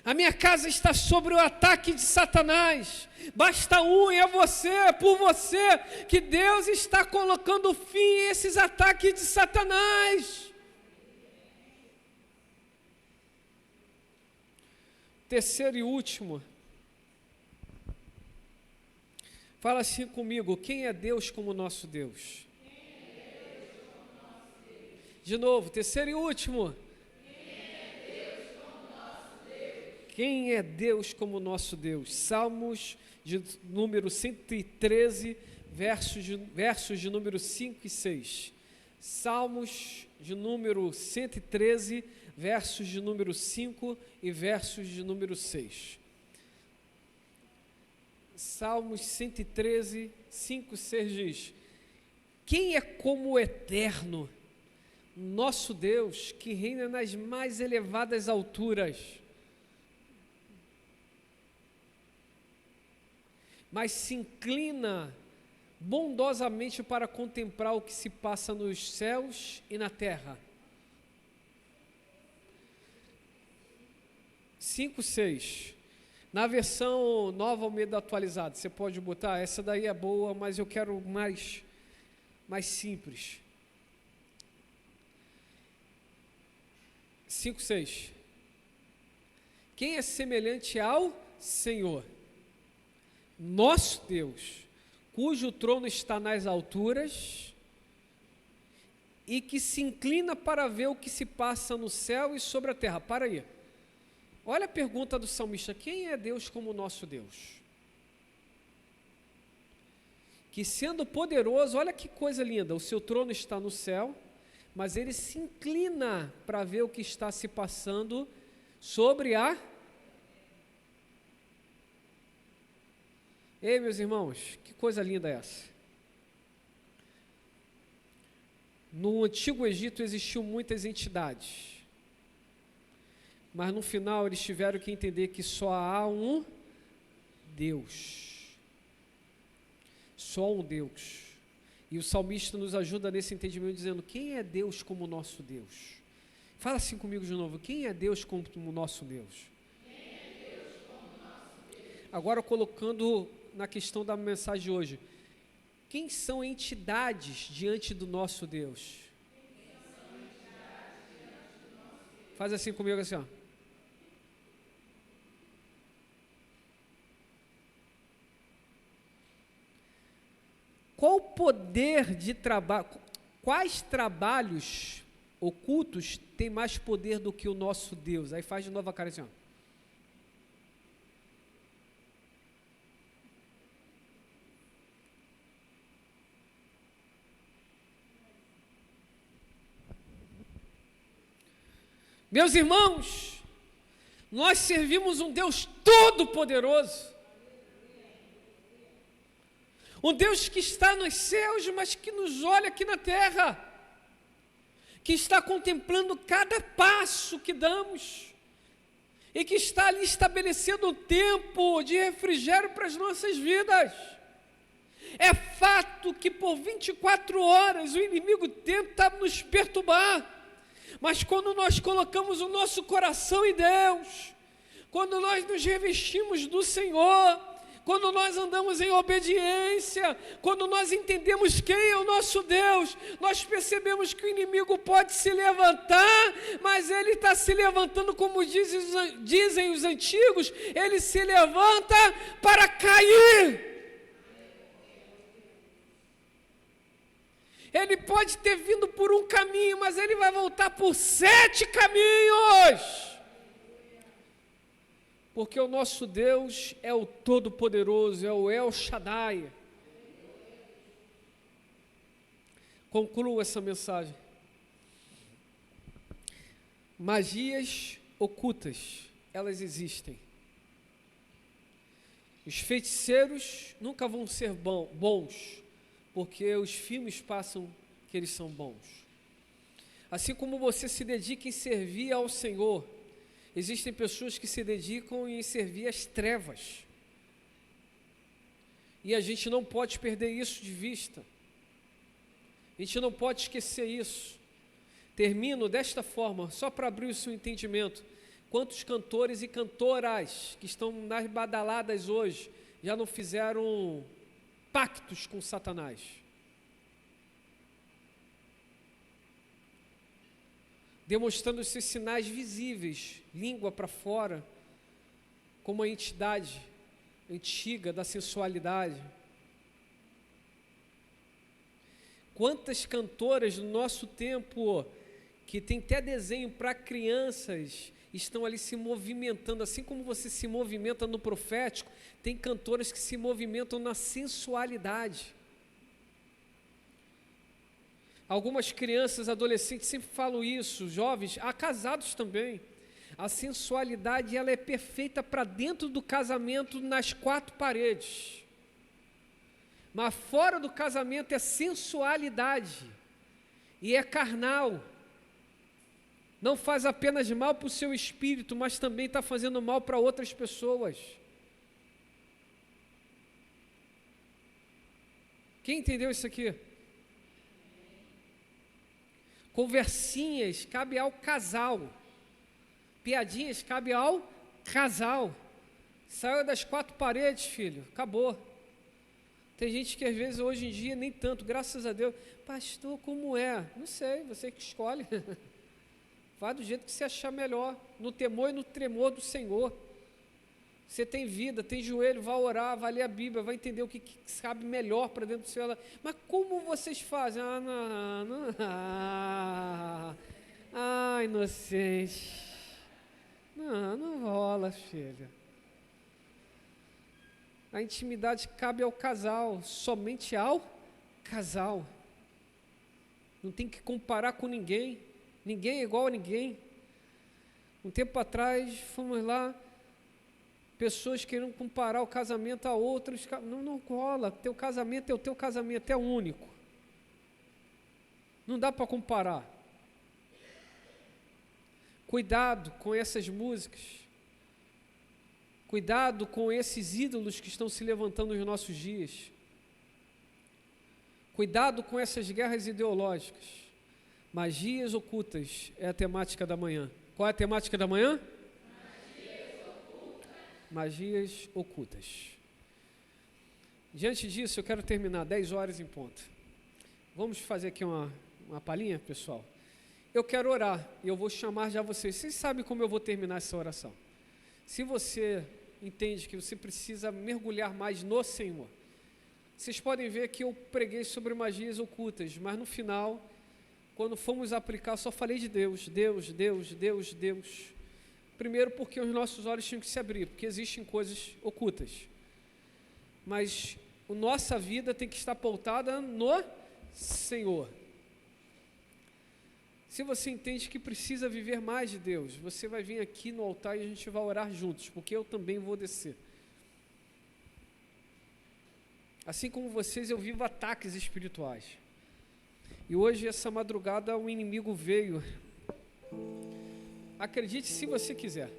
A minha casa está sobre o ataque de Satanás. Basta um, e é você, é por você, que Deus está colocando fim a esses ataques de Satanás. Terceiro e último, fala assim comigo, quem é Deus como nosso Deus? De novo, terceiro e último. Quem é Deus como nosso Deus? Salmos de número 113, versos de número 5 e 6. Salmos de número 113, versos de número 5 e versos de número 6. Salmos 113, 5, 6 diz: quem é como o Eterno, nosso Deus, que reina nas mais elevadas alturas, mas se inclina bondosamente para contemplar o que se passa nos céus e na terra. 5, 6. Na versão Nova Almeida atualizada, você pode botar, essa daí é boa, mas eu quero mais simples. 5, 6. Quem é semelhante ao Senhor, nosso Deus, cujo trono está nas alturas e que se inclina para ver o que se passa no céu e sobre a terra. Para aí. Olha a pergunta do salmista: quem é Deus como o nosso Deus? Que sendo poderoso, olha que coisa linda, o seu trono está no céu, mas ele se inclina para ver o que está se passando sobre a... Ei, meus irmãos, que coisa linda é essa? No Antigo Egito existiam muitas entidades, mas no final eles tiveram que entender que só há um Deus. Só um Deus. E o salmista nos ajuda nesse entendimento dizendo: quem é Deus como o nosso Deus? Fala assim comigo de novo: quem é Deus como o nosso Deus? Quem é Deus como o nosso Deus? Agora colocando na questão da mensagem de hoje: quem são entidades diante do nosso Deus? Faz assim comigo assim, ó. Qual poder de trabalho, quais trabalhos ocultos têm mais poder do que o nosso Deus? Aí faz de novo a cara assim, ó. Meus irmãos, nós servimos um Deus todo-poderoso. Um Deus que está nos céus, mas que nos olha aqui na terra, que está contemplando cada passo que damos, e que está ali estabelecendo um tempo de refrigério para as nossas vidas. É fato que por 24 horas o inimigo tenta nos perturbar, mas quando nós colocamos o nosso coração em Deus, quando nós nos revestimos do Senhor, quando nós andamos em obediência, quando nós entendemos quem é o nosso Deus, nós percebemos que o inimigo pode se levantar, mas ele está se levantando, como dizem os antigos, ele se levanta para cair. Ele pode ter vindo por um caminho, mas ele vai voltar por 7 caminhos. Porque o nosso Deus é o Todo-Poderoso, é o El Shaddai. Concluo essa mensagem. Magias ocultas, elas existem. Os feiticeiros nunca vão ser bons, porque os filmes passam que eles são bons. Assim como você se dedica em servir ao Senhor, existem pessoas que se dedicam em servir as trevas. E a gente não pode perder isso de vista. A gente não pode esquecer isso. Termino desta forma, só para abrir o seu entendimento. Quantos cantores e cantoras que estão nas badaladas hoje já não fizeram pactos com Satanás? Demonstrando esses sinais visíveis, língua para fora, como a entidade antiga da sensualidade. Quantas cantoras no nosso tempo, que tem até desenho para crianças, estão ali se movimentando, assim como você se movimenta no profético, tem cantoras que se movimentam na sensualidade. Algumas crianças, adolescentes sempre falam isso, jovens, casados também. A sensualidade, ela é perfeita para dentro do casamento, nas 4 paredes. Mas fora do casamento é sensualidade. E é carnal. Não faz apenas mal para o seu espírito, mas também está fazendo mal para outras pessoas. Quem entendeu isso aqui? Conversinhas cabe ao casal. Piadinhas cabe ao casal. Saiu das 4 paredes, filho, acabou. Tem gente que às vezes hoje em dia nem tanto, graças a Deus. Pastor, como é? Não sei, você que escolhe. Vai do jeito que você achar melhor, no temor e no tremor do Senhor. Você tem vida, tem joelho, vai orar, vai ler a Bíblia, vai entender o que cabe melhor para dentro do seu. Mas como vocês fazem? Inocente. Não rola, filha. A intimidade cabe ao casal, somente ao casal. Não tem que comparar com ninguém. Ninguém é igual a ninguém. Um tempo atrás, fomos lá, pessoas querendo comparar o casamento a outros. Não rola. Teu casamento é o teu casamento, é único. Não dá para comparar. Cuidado com essas músicas. Cuidado com esses ídolos que estão se levantando nos nossos dias. Cuidado com essas guerras ideológicas. Magias ocultas é a temática da manhã. Qual é a temática da manhã? Magias ocultas. Diante disso, eu quero terminar 10 horas em ponto. Vamos fazer aqui uma palhinha, pessoal? Eu quero orar e eu vou chamar já vocês. Vocês sabem como eu vou terminar essa oração. Se você entende que você precisa mergulhar mais no Senhor, vocês podem ver que eu preguei sobre magias ocultas, mas no final, quando fomos aplicar, eu só falei de Deus, Deus, Deus, Deus, Deus. Primeiro porque os nossos olhos tinham que se abrir, porque existem coisas ocultas. Mas a nossa vida tem que estar pautada no Senhor. Se você entende que precisa viver mais de Deus, você vai vir aqui no altar e a gente vai orar juntos, porque eu também vou descer. Assim como vocês, eu vivo ataques espirituais. E hoje, essa madrugada, o inimigo veio. Acredite se você quiser.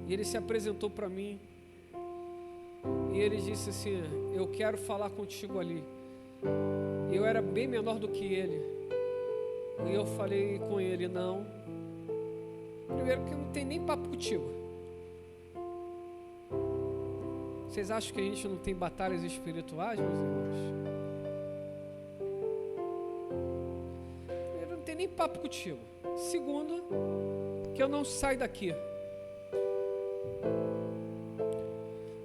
E ele se apresentou para mim. E ele disse assim: eu quero falar contigo ali. Eu era bem menor do que ele. E eu falei com ele: não. Primeiro porque eu não tenho nem papo contigo. Vocês acham que a gente não tem batalhas espirituais, meus irmãos? Eu não tenho nem papo contigo. Segundo, que eu não saio daqui.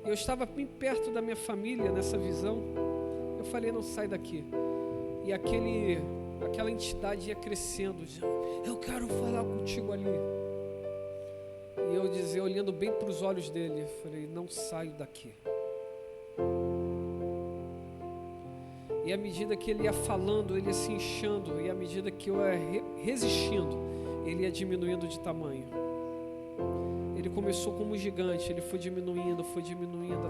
Eu estava bem perto da minha família nessa visão. Eu falei: não sai daqui. E aquela entidade ia crescendo, dizendo: eu quero falar contigo ali. E eu dizia, olhando bem para os olhos dele, falei: não saio daqui. E à medida que ele ia falando, ele ia se inchando, e à medida que eu ia resistindo, ele ia diminuindo de tamanho. Ele começou como um gigante, ele foi diminuindo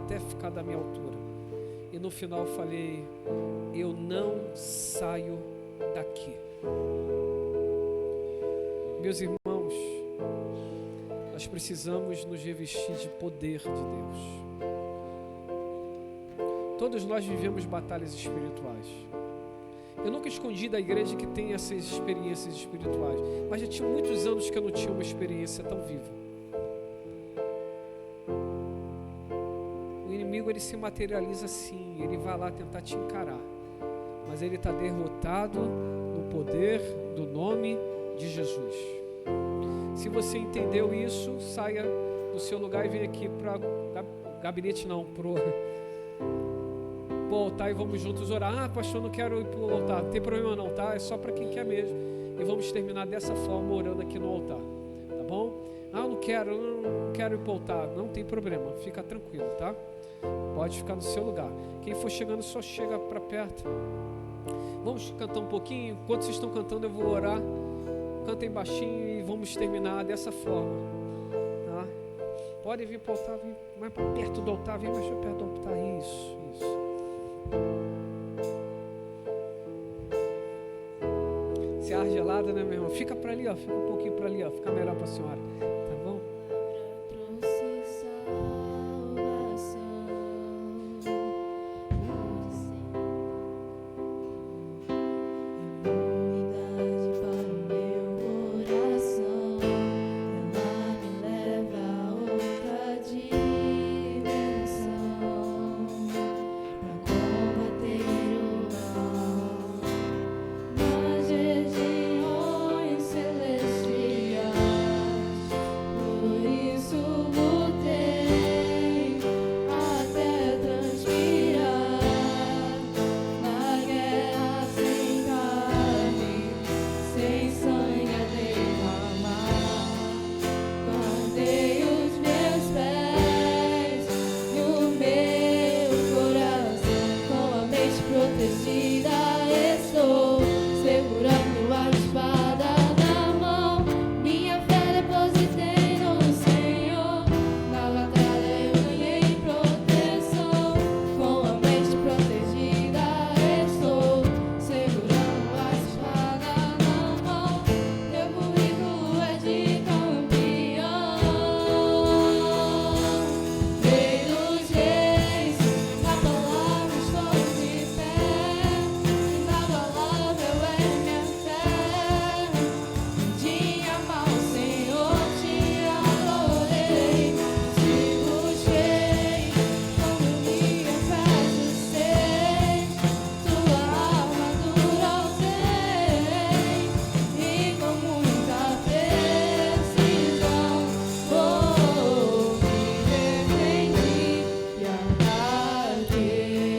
até ficar da minha altura. E no final eu falei: eu não saio daqui. Meus irmãos, nós precisamos nos revestir de poder de Deus. Todos nós vivemos batalhas espirituais. Eu nunca escondi da igreja que tem essas experiências espirituais, mas já tinha muitos anos que eu não tinha uma experiência tão viva. O inimigo, ele se materializa assim, ele vai lá tentar te encarar, mas ele está derrotado no poder do nome de Jesus. Se você entendeu isso, saia do seu lugar e venha aqui para gabinete, não, pro altar, e vamos juntos orar. Pastor, não quero ir para o altar. Não tem problema não, tá? É só para quem quer mesmo. E vamos terminar dessa forma, orando aqui no altar, tá bom? Eu não quero ir para o altar. Não tem problema, fica tranquilo, tá? Pode ficar no seu lugar. Quem for chegando, só chega para perto. Vamos cantar um pouquinho. Enquanto vocês estão cantando, eu vou orar. cantem baixinho e vamos terminar dessa forma, tá? Pode vir para o altar, vem mais para perto do altar, vem mais para perto do altar, isso. Se ar gelada, né, meu irmão? Fica para ali, ó, fica um pouquinho para ali, ó, fica melhor para a senhora, tá bom?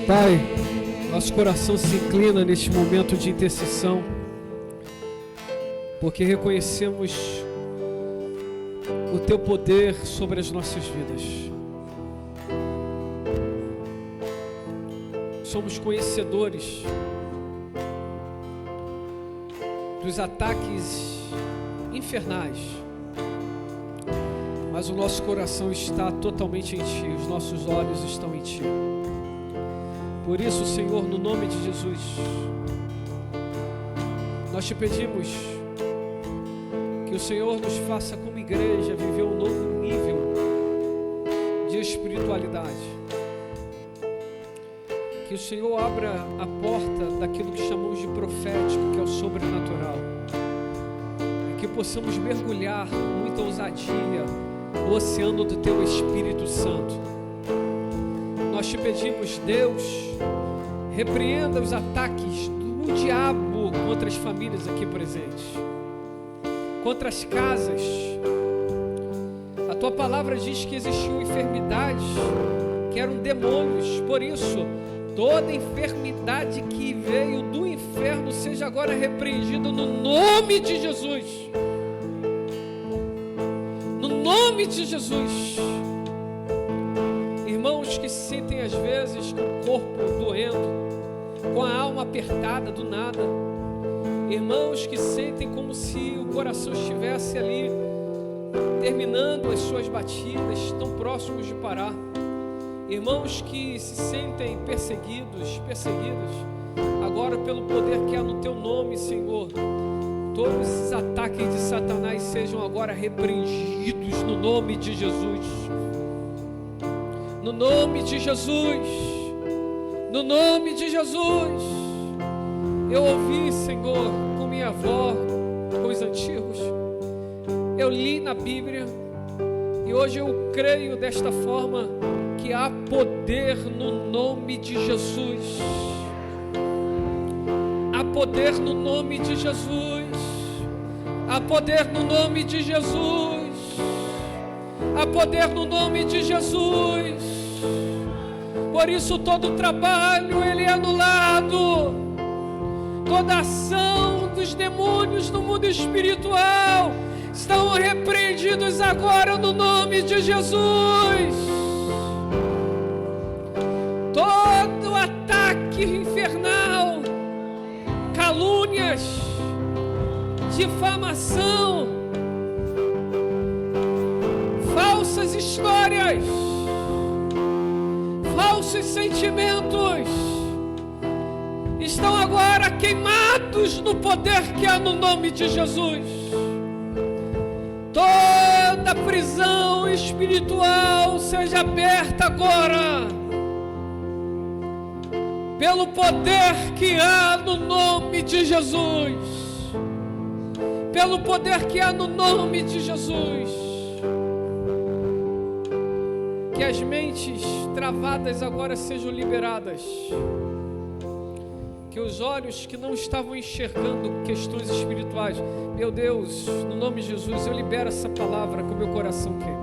Pai, nosso coração se inclina neste momento de intercessão, porque reconhecemos o Teu poder sobre as nossas vidas. Somos conhecedores dos ataques infernais, mas o nosso coração está totalmente em Ti, os nossos olhos estão em Ti. Por isso, Senhor, no nome de Jesus, nós Te pedimos que o Senhor nos faça, como igreja, viver um novo nível de espiritualidade. Que o Senhor abra a porta daquilo que chamamos de profético, que é o sobrenatural. Que possamos mergulhar com muita ousadia no oceano do Teu Espírito Santo. Nós Te pedimos, Deus, repreenda os ataques do diabo contra as famílias aqui presentes, contra as casas. A Tua palavra diz que existiam enfermidades que eram demônios, por isso, toda enfermidade que veio do inferno seja agora repreendida no nome de Jesus. No nome de Jesus. Irmãos que se sentem às vezes com o corpo doendo, com a alma apertada do nada. Irmãos que sentem como se o coração estivesse ali terminando as suas batidas, tão próximos de parar. Irmãos que se sentem perseguidos, agora pelo poder que há no Teu nome, Senhor, todos esses ataques de Satanás sejam agora repreendidos no nome de Jesus. No nome de Jesus, no nome de Jesus. Eu ouvi, Senhor, com minha avó, com os antigos, eu li na Bíblia, e hoje eu creio desta forma, que há poder no nome de Jesus. Há poder no nome de Jesus. Há poder no nome de Jesus. Há poder no nome de Jesus. Por isso todo trabalho ele é anulado. Toda ação dos demônios no mundo espiritual estão repreendidos agora no nome de Jesus. Todo ataque infernal, calúnias, difamação, falsas histórias, falsos sentimentos, estão agora queimados no poder que há no nome de Jesus. Toda prisão espiritual seja aberta agora, pelo poder que há no nome de Jesus, pelo poder que há no nome de Jesus. Que as mentes travadas agora sejam liberadas, que os olhos que não estavam enxergando questões espirituais, meu Deus, no nome de Jesus, eu libero essa palavra que o meu coração quer.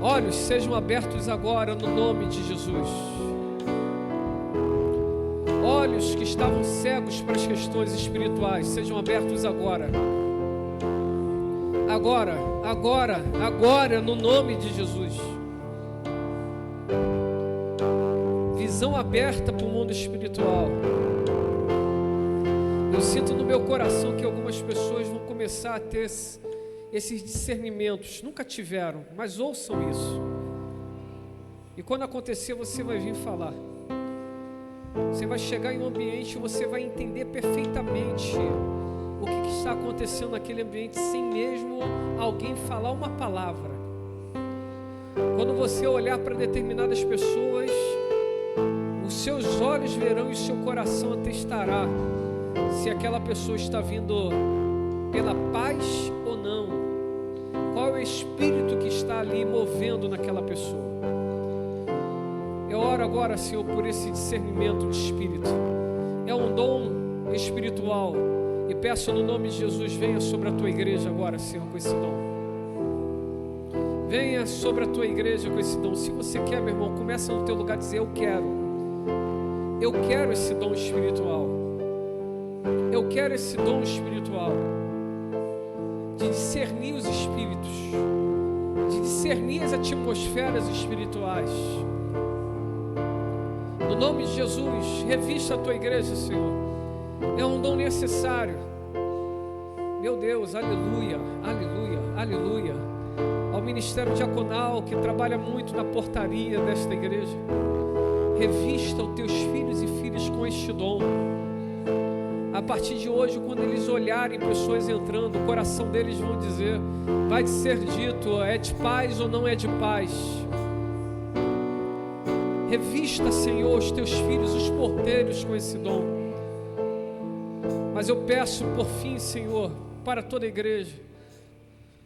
Olhos sejam abertos agora no nome de Jesus. Olhos que estavam cegos para as questões espirituais, sejam abertos agora. Agora, agora, agora, no nome de Jesus. Visão aberta para o mundo espiritual. Eu sinto no meu coração que algumas pessoas vão começar a ter esses discernimentos. Nunca tiveram, mas ouçam isso. E quando acontecer, você vai vir falar. Você vai chegar em um ambiente e você vai entender perfeitamente o que está acontecendo naquele ambiente, sem mesmo alguém falar uma palavra. Quando você olhar para determinadas pessoas, os seus olhos verão e o seu coração atestará se aquela pessoa está vindo pela paz ou não. Qual é o espírito que está ali movendo naquela pessoa? Eu oro agora, Senhor, por esse discernimento de espírito. É um dom espiritual. E peço no nome de Jesus, venha sobre a tua igreja agora, Senhor, com esse dom. Venha sobre a tua igreja com esse dom. Se você quer, meu irmão, começa no teu lugar a dizer, eu quero. Eu quero esse dom espiritual. Eu quero esse dom espiritual. De discernir os espíritos. De discernir as atmosferas espirituais. No nome de Jesus, revista a tua igreja, Senhor. É um dom necessário. Meu Deus, aleluia, aleluia, aleluia. Ao ministério diaconal que trabalha muito na portaria desta igreja, revista os teus filhos e filhas com este dom. A partir de hoje, quando eles olharem pessoas entrando, o coração deles vão dizer, vai ser dito, é de paz ou não é de paz. Revista, Senhor, os teus filhos, os porteiros com esse dom. Mas eu peço por fim, Senhor, para toda a igreja,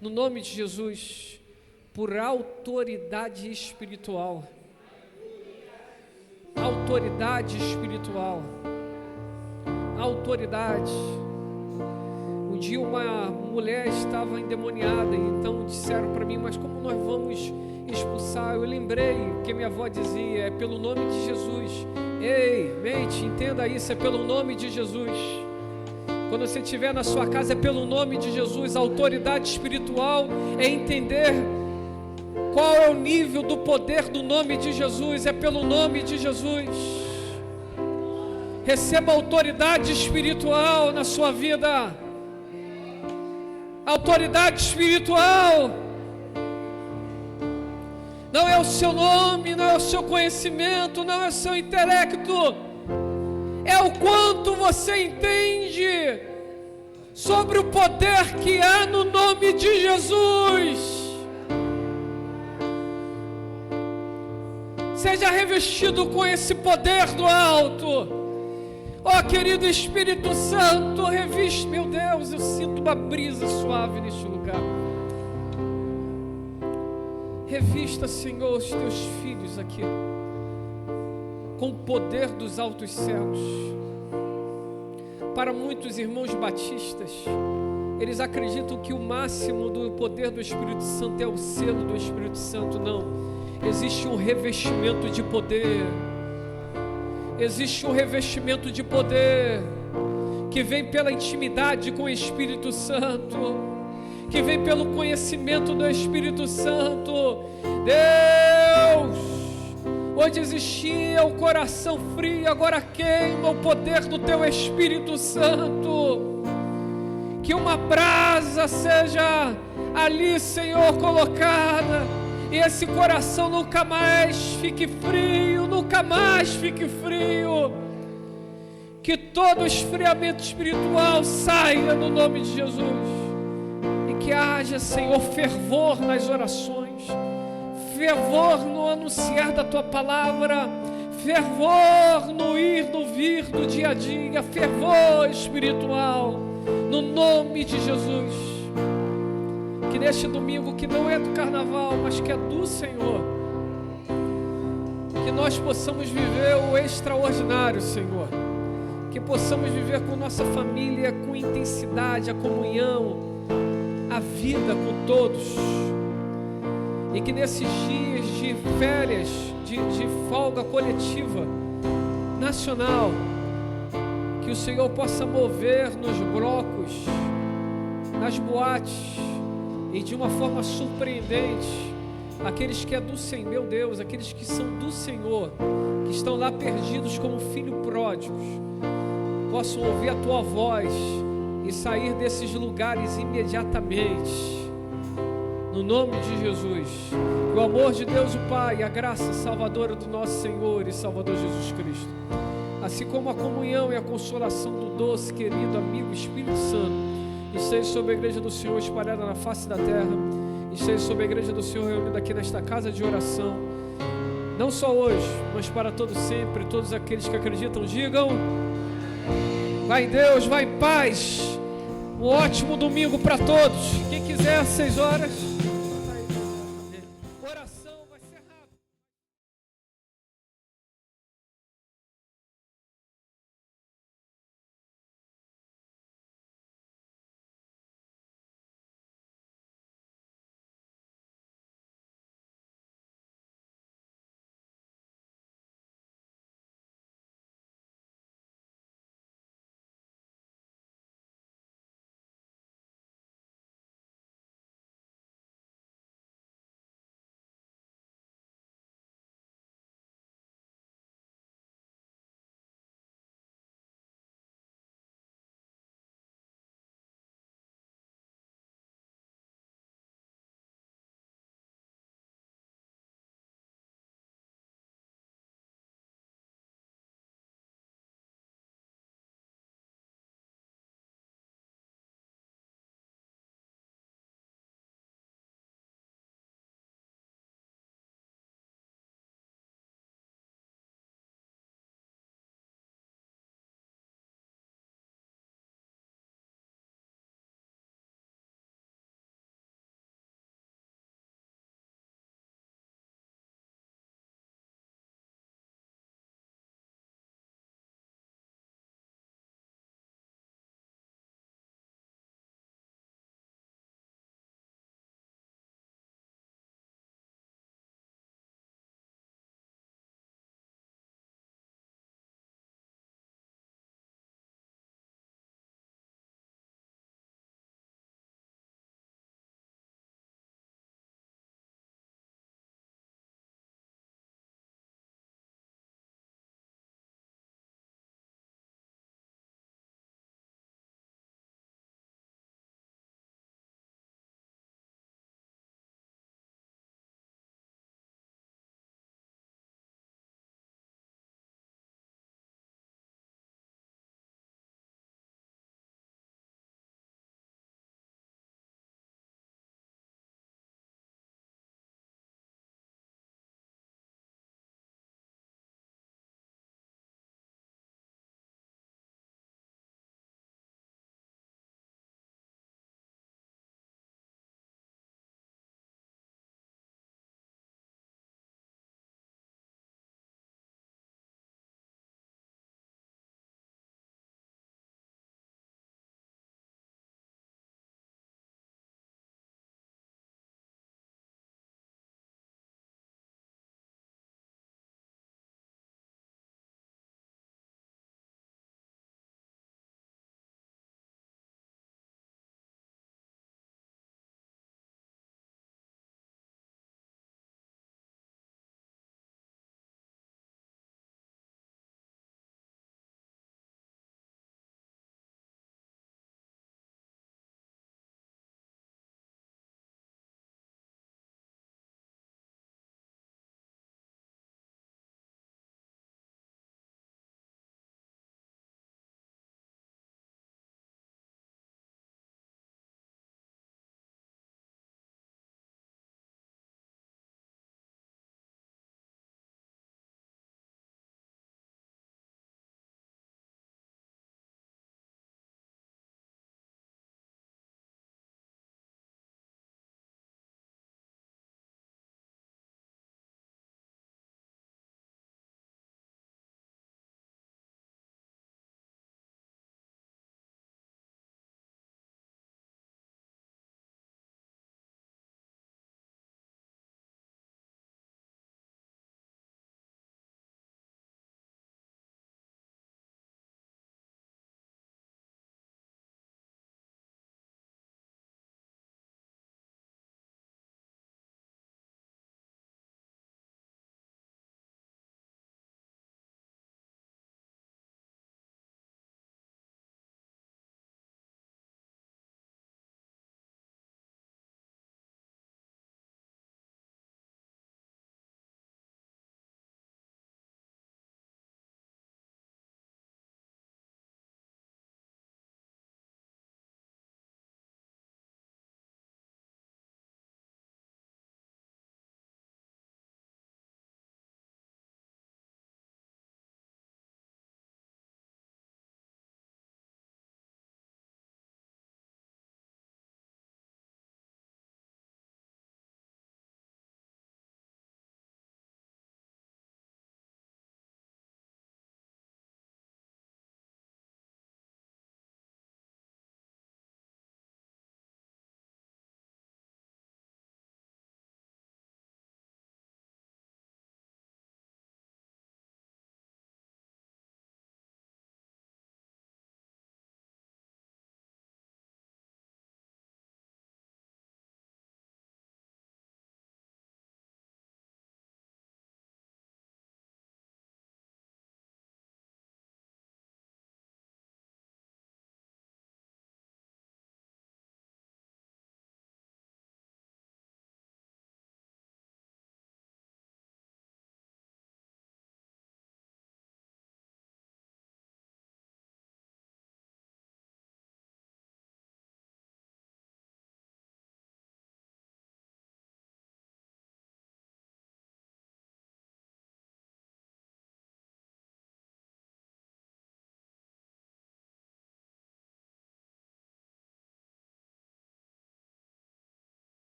no nome de Jesus, por autoridade espiritual. Autoridade espiritual. Autoridade. Um dia uma mulher estava endemoniada, e então disseram para mim, mas como nós vamos expulsar? Eu lembrei que minha avó dizia, é pelo nome de Jesus. Ei, mente, entenda isso, é pelo nome de Jesus. Quando você estiver na sua casa, é pelo nome de Jesus. A autoridade espiritual é entender qual é o nível do poder do nome de Jesus. É pelo nome de Jesus. Receba autoridade espiritual na sua vida. Autoridade espiritual. Não é o seu nome, não é o seu conhecimento, não é o seu intelecto. É o quanto você entende sobre o poder que há no nome de Jesus. Seja revestido com esse poder do alto. Ó querido Espírito Santo, reviste, meu Deus, eu sinto uma brisa suave neste lugar. Revista, Senhor, os teus filhos aqui com o poder dos altos céus. Para muitos irmãos batistas, eles acreditam que o máximo do poder do Espírito Santo é o selo do Espírito Santo. Não, existe um revestimento de poder. Existe um revestimento de poder que vem pela intimidade com o Espírito Santo, que vem pelo conhecimento do Espírito Santo. Deus, onde existia o coração frio, agora queima o poder do teu Espírito Santo. que uma brasa seja ali, Senhor, colocada, e esse coração nunca mais fique frio, nunca mais fique frio, que todo esfriamento espiritual saia no nome de Jesus, e que haja, Senhor, fervor nas orações, fervor no anunciar da Tua palavra, fervor no ir, no vir do dia a dia, fervor espiritual, no nome de Jesus. Que neste domingo, que não é do carnaval, mas que é do Senhor, que nós possamos viver o extraordinário, Senhor, que possamos viver com nossa família, com intensidade, a comunhão, a vida com todos, e que nesses dias de férias, de folga coletiva, nacional, que o Senhor possa mover nos blocos, nas boates, e de uma forma surpreendente, aqueles que é do Senhor, meu Deus, aqueles que são do Senhor, que estão lá perdidos como filhos pródigos, possam ouvir a Tua voz e sair desses lugares imediatamente, no nome de Jesus. Que o amor de Deus o Pai, a graça salvadora do nosso Senhor e Salvador Jesus Cristo, assim como a comunhão e a consolação do doce, querido amigo Espírito Santo, esteja sobre a igreja do Senhor espalhada na face da terra, esteja sobre a igreja do Senhor reunida aqui nesta casa de oração, não só hoje, mas para todo sempre. Todos aqueles que acreditam digam: vai em Deus, vai em paz. Um ótimo domingo para todos. Quem quiser, às 6 horas.